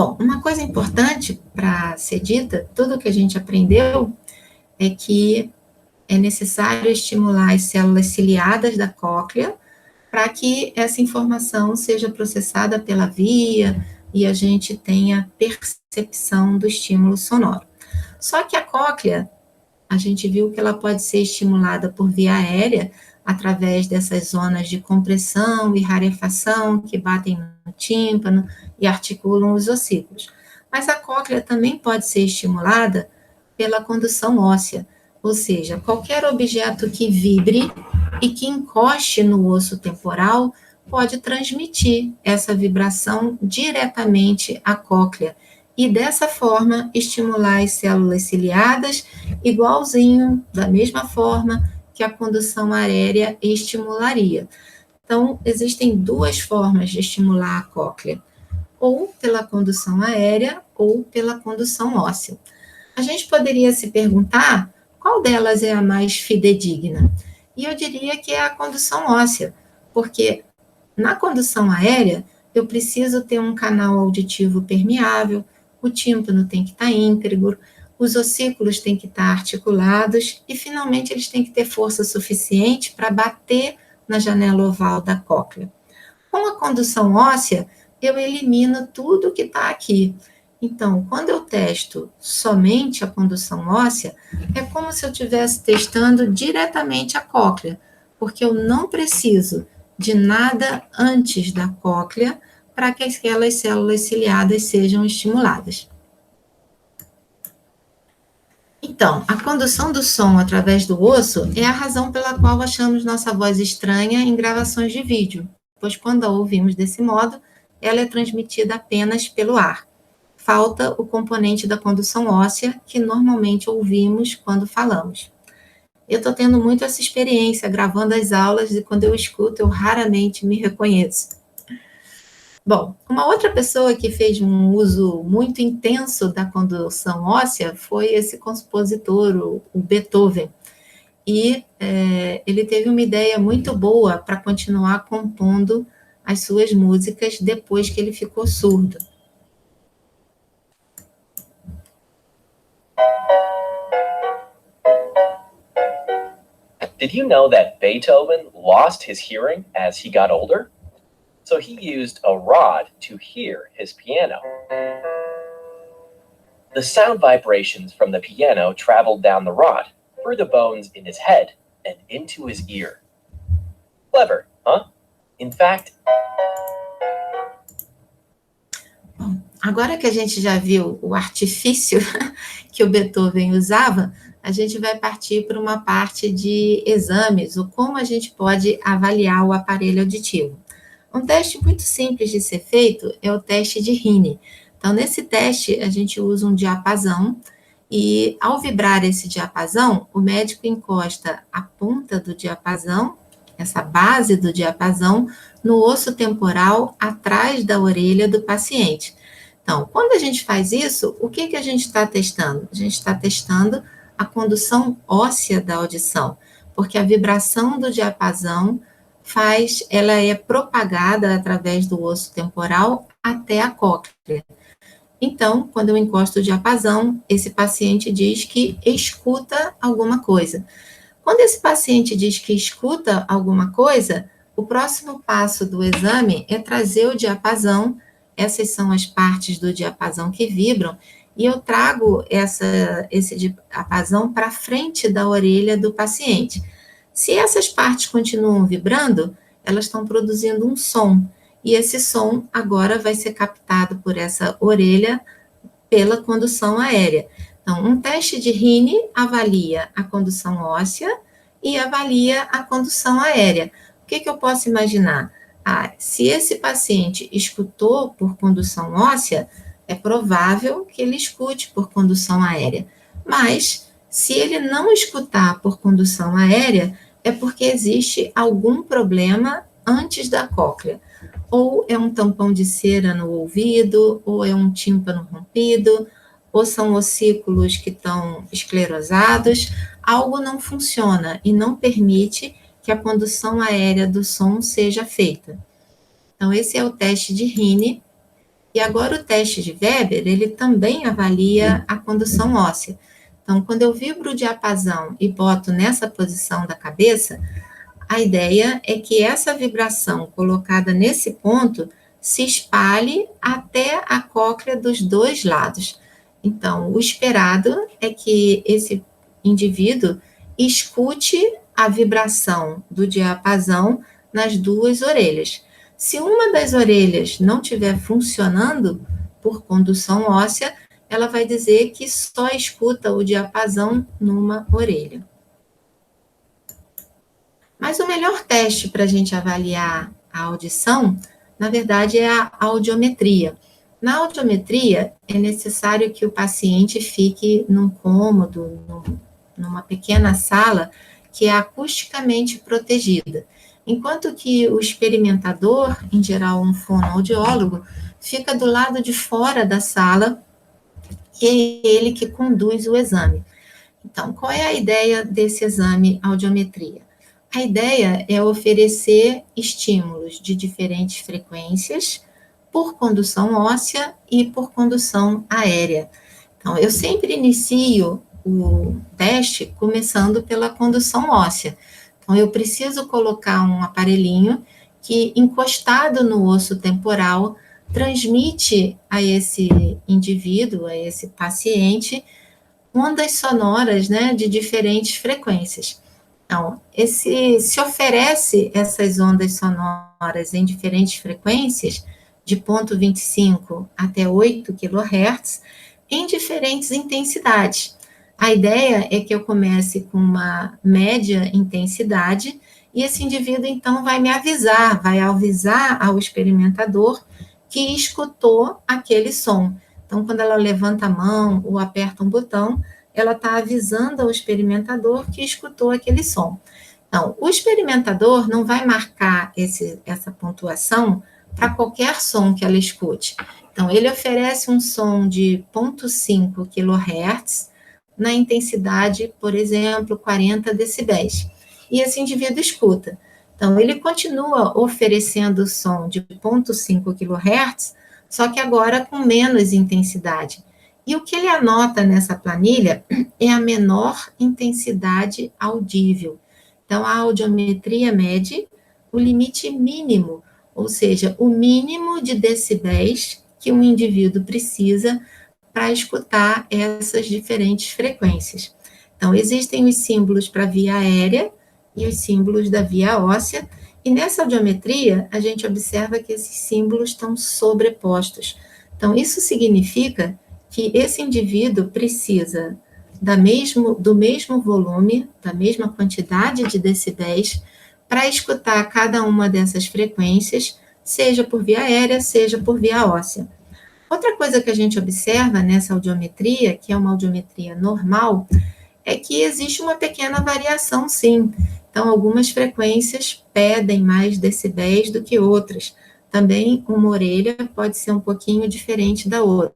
Bom, uma coisa importante para ser dita, tudo que a gente aprendeu é que é necessário estimular as células ciliadas da cóclea para que essa informação seja processada pela via e a gente tenha percepção do estímulo sonoro. Só que a cóclea, a gente viu que ela pode ser estimulada por via aérea, através dessas zonas de compressão e rarefação que batem no tímpano e articulam os ossículos. Mas a cóclea também pode ser estimulada pela condução óssea, ou seja, qualquer objeto que vibre e que encoste no osso temporal pode transmitir essa vibração diretamente à cóclea e dessa forma estimular as células ciliadas igualzinho, da mesma forma que a condução aérea estimularia. Então, existem duas formas de estimular a cóclea, ou pela condução aérea ou pela condução óssea. A gente poderia se perguntar qual delas é a mais fidedigna? E eu diria que é a condução óssea, porque na condução aérea eu preciso ter um canal auditivo permeável, o tímpano tem que estar íntegro, os ossículos têm que estar articulados e, finalmente, eles têm que ter força suficiente para bater na janela oval da cóclea. Com a condução óssea, eu elimino tudo que está aqui. Então, quando eu testo somente a condução óssea, é como se eu estivesse testando diretamente a cóclea, porque eu não preciso de nada antes da cóclea para que aquelas células ciliadas sejam estimuladas. Então, a condução do som através do osso é a razão pela qual achamos nossa voz estranha em gravações de vídeo, pois quando a ouvimos desse modo, ela é transmitida apenas pelo ar. Falta o componente da condução óssea que normalmente ouvimos quando falamos. Eu estou tendo muito essa experiência gravando as aulas e quando eu escuto, eu raramente me reconheço. Bom, uma outra pessoa que fez um uso muito intenso da condução óssea foi esse compositor, o Beethoven. E ele teve uma ideia muito boa para continuar compondo as suas músicas depois que ele ficou surdo. Did you know that Beethoven lost his hearing as he got older? So he used a rod to hear his piano. The sound vibrations from the piano traveled down the rod, through the bones in his head, and into his ear. Clever, huh? In fact... Agora que a gente já viu o artifício que o Beethoven usava, a gente vai partir para uma parte de exames, ou como a gente pode avaliar o aparelho auditivo. Um teste muito simples de ser feito é o teste de Rini. Então, nesse teste, a gente usa um diapasão e, ao vibrar esse diapasão, o médico encosta a ponta do diapasão, essa base do diapasão, no osso temporal atrás da orelha do paciente. Então, quando a gente faz isso, o que a gente está testando? A gente está testando a condução óssea da audição, porque a vibração do diapasão ela é propagada através do osso temporal até a cóclea. Então, quando eu encosto o diapasão, esse paciente diz que escuta alguma coisa. Quando esse paciente diz que escuta alguma coisa, o próximo passo do exame é trazer o diapasão, essas são as partes do diapasão que vibram, e eu trago esse diapasão para frente da orelha do paciente. Se essas partes continuam vibrando, elas estão produzindo um som, e esse som agora vai ser captado por essa orelha pela condução aérea. Então, um teste de Rini avalia a condução óssea e avalia a condução aérea. O que eu posso imaginar? Se esse paciente escutou por condução óssea, é provável que ele escute por condução aérea. Mas, se ele não escutar por condução aérea, é porque existe algum problema antes da cóclea. Ou é um tampão de cera no ouvido, ou é um tímpano rompido, ou são ossículos que estão esclerosados, algo não funciona e não permite que a condução aérea do som seja feita. Então, esse é o teste de Rini, E agora o teste de Weber, ele também avalia a condução óssea. Então, quando eu vibro o diapasão e boto nessa posição da cabeça, a ideia é que essa vibração colocada nesse ponto se espalhe até a cóclea dos dois lados. Então, o esperado é que esse indivíduo escute a vibração do diapasão nas duas orelhas. Se uma das orelhas não estiver funcionando por condução óssea, ela vai dizer que só escuta o diapasão numa orelha. Mas o melhor teste para a gente avaliar a audição, na verdade, é a audiometria. Na audiometria, é necessário que o paciente fique num cômodo, numa pequena sala que é acusticamente protegida, enquanto que o experimentador, em geral um fonoaudiólogo, fica do lado de fora da sala e é ele que conduz o exame. Então, qual é a ideia desse exame audiometria? A ideia é oferecer estímulos de diferentes frequências por condução óssea e por condução aérea. Então, eu sempre inicio o teste começando pela condução óssea. Então, eu preciso colocar um aparelhinho que, encostado no osso temporal, transmite a esse indivíduo, a esse paciente, ondas sonoras, né, de diferentes frequências. Então, se oferece essas ondas sonoras em diferentes frequências, de 0,25 até 8 kHz, em diferentes intensidades. A ideia é que eu comece com uma média intensidade e esse indivíduo, então, vai me avisar, vai avisar ao experimentador que escutou aquele som. Então, quando ela levanta a mão ou aperta um botão, ela está avisando ao experimentador que escutou aquele som. Então, o experimentador não vai marcar essa pontuação para qualquer som que ela escute. Então, ele oferece um som de 0,5 kHz na intensidade, por exemplo, 40 decibéis. E esse indivíduo escuta. Então, ele continua oferecendo o som de 0,5 kHz, só que agora com menos intensidade. E o que ele anota nessa planilha é a menor intensidade audível. Então, a audiometria mede o limite mínimo, ou seja, o mínimo de decibéis que um indivíduo precisa para escutar essas diferentes frequências. Então, existem os símbolos para via aérea e os símbolos da via óssea, e nessa audiometria a gente observa que esses símbolos estão sobrepostos. Então, isso significa que esse indivíduo precisa do mesmo volume, da mesma quantidade de decibéis, para escutar cada uma dessas frequências, seja por via aérea, seja por via óssea. Outra coisa que a gente observa nessa audiometria, que é uma audiometria normal, é que existe uma pequena variação, sim. Então, algumas frequências pedem mais decibéis do que outras. Também uma orelha pode ser um pouquinho diferente da outra.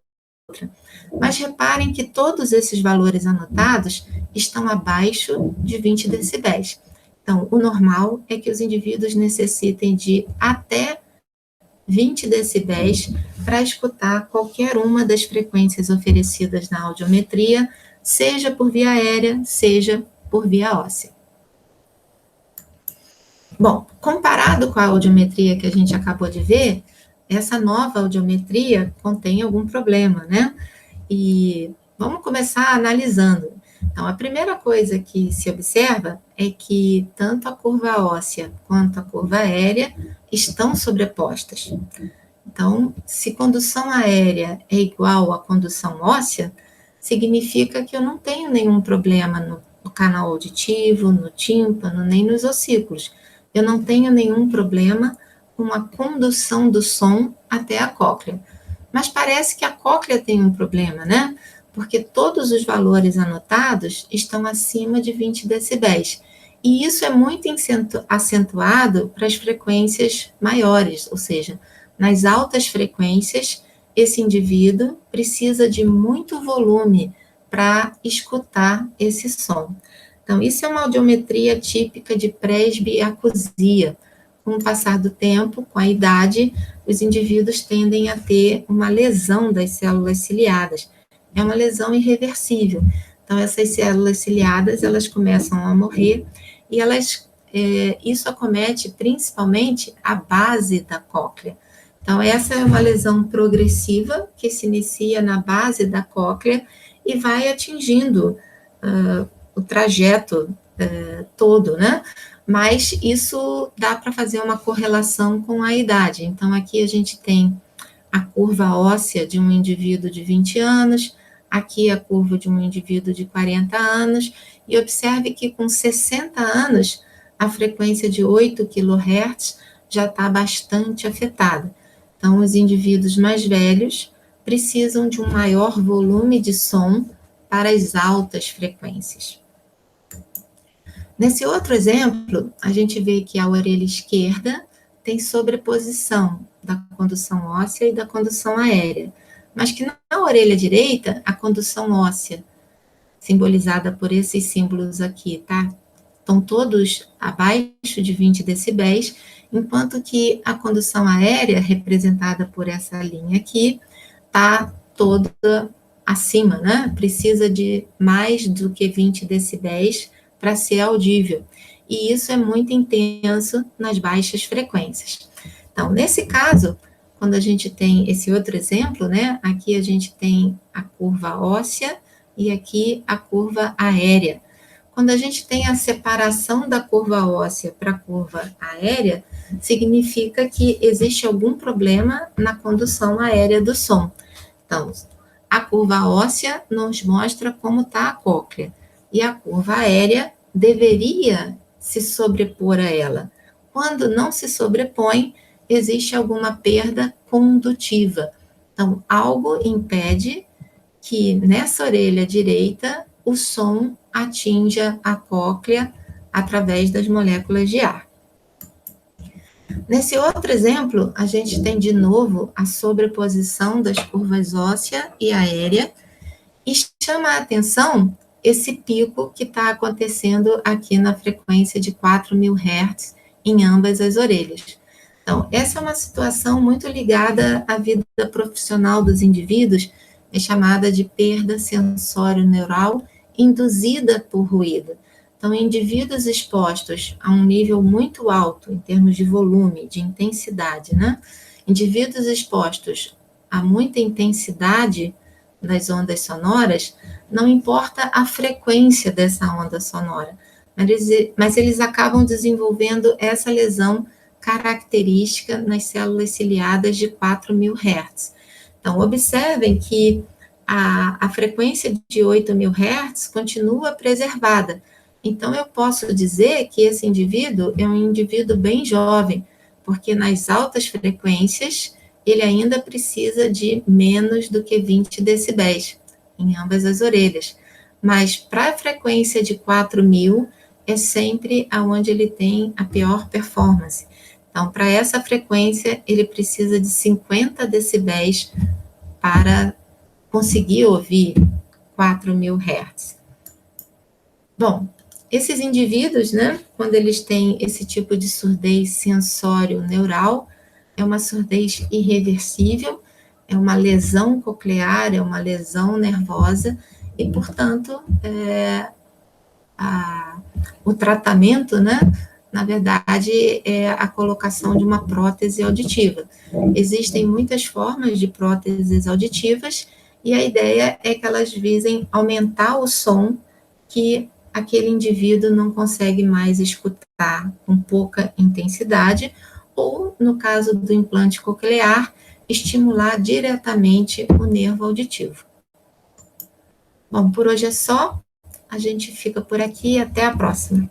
Mas reparem que todos esses valores anotados estão abaixo de 20 decibéis. Então, o normal é que os indivíduos necessitem de até 20 decibéis para escutar qualquer uma das frequências oferecidas na audiometria, seja por via aérea, seja por via óssea. Bom, comparado com a audiometria que a gente acabou de ver, essa nova audiometria contém algum problema, né? E vamos começar analisando. Então, a primeira coisa que se observa é que tanto a curva óssea quanto a curva aérea estão sobrepostas. Então, se condução aérea é igual à condução óssea, significa que eu não tenho nenhum problema no canal auditivo, no tímpano, nem nos ossículos. Eu não tenho nenhum problema com a condução do som até a cóclea. Mas parece que a cóclea tem um problema, né? Porque todos os valores anotados estão acima de 20 decibéis. E isso é muito acentuado para as frequências maiores, ou seja, nas altas frequências, esse indivíduo precisa de muito volume para escutar esse som. Então, isso é uma audiometria típica de presbiacusia, com o passar do tempo, com a idade, os indivíduos tendem a ter uma lesão das células ciliadas. É uma lesão irreversível. Então, essas células ciliadas, elas começam a morrer e isso acomete principalmente a base da cóclea. Então, essa é uma lesão progressiva que se inicia na base da cóclea e vai atingindo o trajeto todo, né? Mas isso dá para fazer uma correlação com a idade. Então, aqui a gente tem a curva óssea de um indivíduo de 20 anos, aqui a curva de um indivíduo de 40 anos, e observe que com 60 anos, a frequência de 8 kHz já está bastante afetada. Então, os indivíduos mais velhos precisam de um maior volume de som para as altas frequências. Nesse outro exemplo, a gente vê que a orelha esquerda tem sobreposição da condução óssea e da condução aérea, mas que na orelha direita, a condução óssea, simbolizada por esses símbolos aqui, tá? Estão todos abaixo de 20 decibéis, enquanto que a condução aérea, representada por essa linha aqui, está toda acima, né? Precisa de mais do que 20 decibéis para ser audível. E isso é muito intenso nas baixas frequências. Então, nesse caso, quando a gente tem esse outro exemplo, né? Aqui a gente tem a curva óssea e aqui a curva aérea. Quando a gente tem a separação da curva óssea para a curva aérea, significa que existe algum problema na condução aérea do som. Então, a curva óssea nos mostra como está a cóclea, e a curva aérea deveria se sobrepor a ela. Quando não se sobrepõe, existe alguma perda condutiva. Então, algo impede que nessa orelha direita o som atinja a cóclea através das moléculas de ar. Nesse outro exemplo, a gente tem de novo a sobreposição das curvas óssea e aérea, e chama a atenção esse pico que está acontecendo aqui na frequência de 4.000 Hz em ambas as orelhas. Então, essa é uma situação muito ligada à vida profissional dos indivíduos, é chamada de perda sensório-neural induzida por ruído. Então, indivíduos expostos a um nível muito alto, em termos de volume, de intensidade, né? Indivíduos expostos a muita intensidade das ondas sonoras, não importa a frequência dessa onda sonora, mas eles acabam desenvolvendo essa lesão característica nas células ciliadas de 4.000 Hz. Então, observem que a frequência de 8.000 Hz continua preservada. Então, eu posso dizer que esse indivíduo é um indivíduo bem jovem, porque nas altas frequências, ele ainda precisa de menos do que 20 decibéis em ambas as orelhas. Mas para a frequência de 4.000, é sempre aonde ele tem a pior performance. Então, para essa frequência, ele precisa de 50 decibéis para conseguir ouvir 4.000 Hz. Bom, esses indivíduos, né, quando eles têm esse tipo de surdez sensório-neural, é uma surdez irreversível, é uma lesão coclear, é uma lesão nervosa, e, portanto, o tratamento, né, na verdade, é a colocação de uma prótese auditiva. Existem muitas formas de próteses auditivas, e a ideia é que elas visem aumentar o som que aquele indivíduo não consegue mais escutar com pouca intensidade, ou, no caso do implante coclear, estimular diretamente o nervo auditivo. Bom, por hoje é só. A gente fica por aqui e até a próxima.